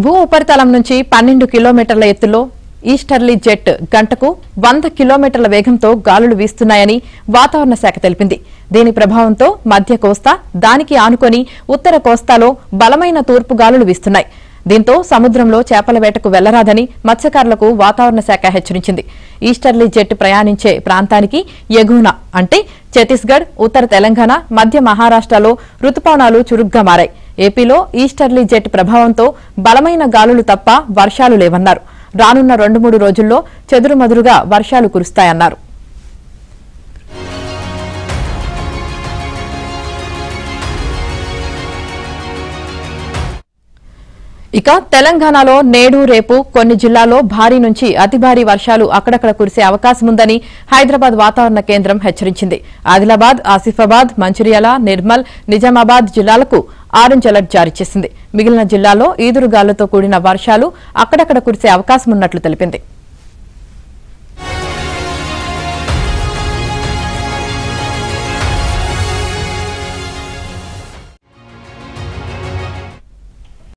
భూ ఉపరితలం నుంచి 12 కిలోమీటర్ల ఎత్తులో ఈస్టర్లీ జెట్ గంటకు 100 కిలోమీటర్ల వేగంతో గాలులు వీస్తున్నాయని వాతావరణ శాఖ తెలిపింది. దీని ప్రభావంతో మధ్య కోస్తా, దానికి ఆనుకొని ఉత్తర కోస్తాలో బలమైన తూర్పు గాలులు వీస్తున్నాయి. దీంతో సముద్రంలో చేపల వేటకు వెళ్లరాదని మత్స్యకారులకు వాతావరణ శాఖ హెచ్చరించింది. ఈస్టర్లీ జెట్ ప్రయాణించే ప్రాంతానికి ఎగువన అంటే ఛత్తీస్గఢ్, ఉత్తర తెలంగాణ, మధ్య మహారాష్ట్రలో రుతుపవనాలు చురుగ్గా మారాయి. ఏపీలో ఈస్టర్లీ జెట్ ప్రభావంతో బలమైన గాలులు తప్ప వర్షాలు లేవన్నారు. రానున్న 2-3 రోజుల్లో చెదురుమదురుగా వర్షాలు కురుస్తాయన్నారు. ఇక తెలంగాణలో నేడు రేపు కొన్ని జిల్లాల్లో భారీ నుంచి అతి భారీ వర్షాలు అక్కడక్కడ కురిసే అవకాశం ఉందని హైదరాబాద్ వాతావరణ కేంద్రం హెచ్చరించింది. ఆదిలాబాద్, ఆసిఫాబాద్, మంచిర్యాల, నిర్మల్, నిజామాబాద్ జిల్లాలకు ఆరెంజ్ అలర్ట్ జారీ చేసింది. మిగిలిన జిల్లాల్లో ఈదురుగాలులతో కూడిన వర్షాలు అక్కడక్కడ కురిసే అవకాశం ఉన్నట్లు తెలిపింది.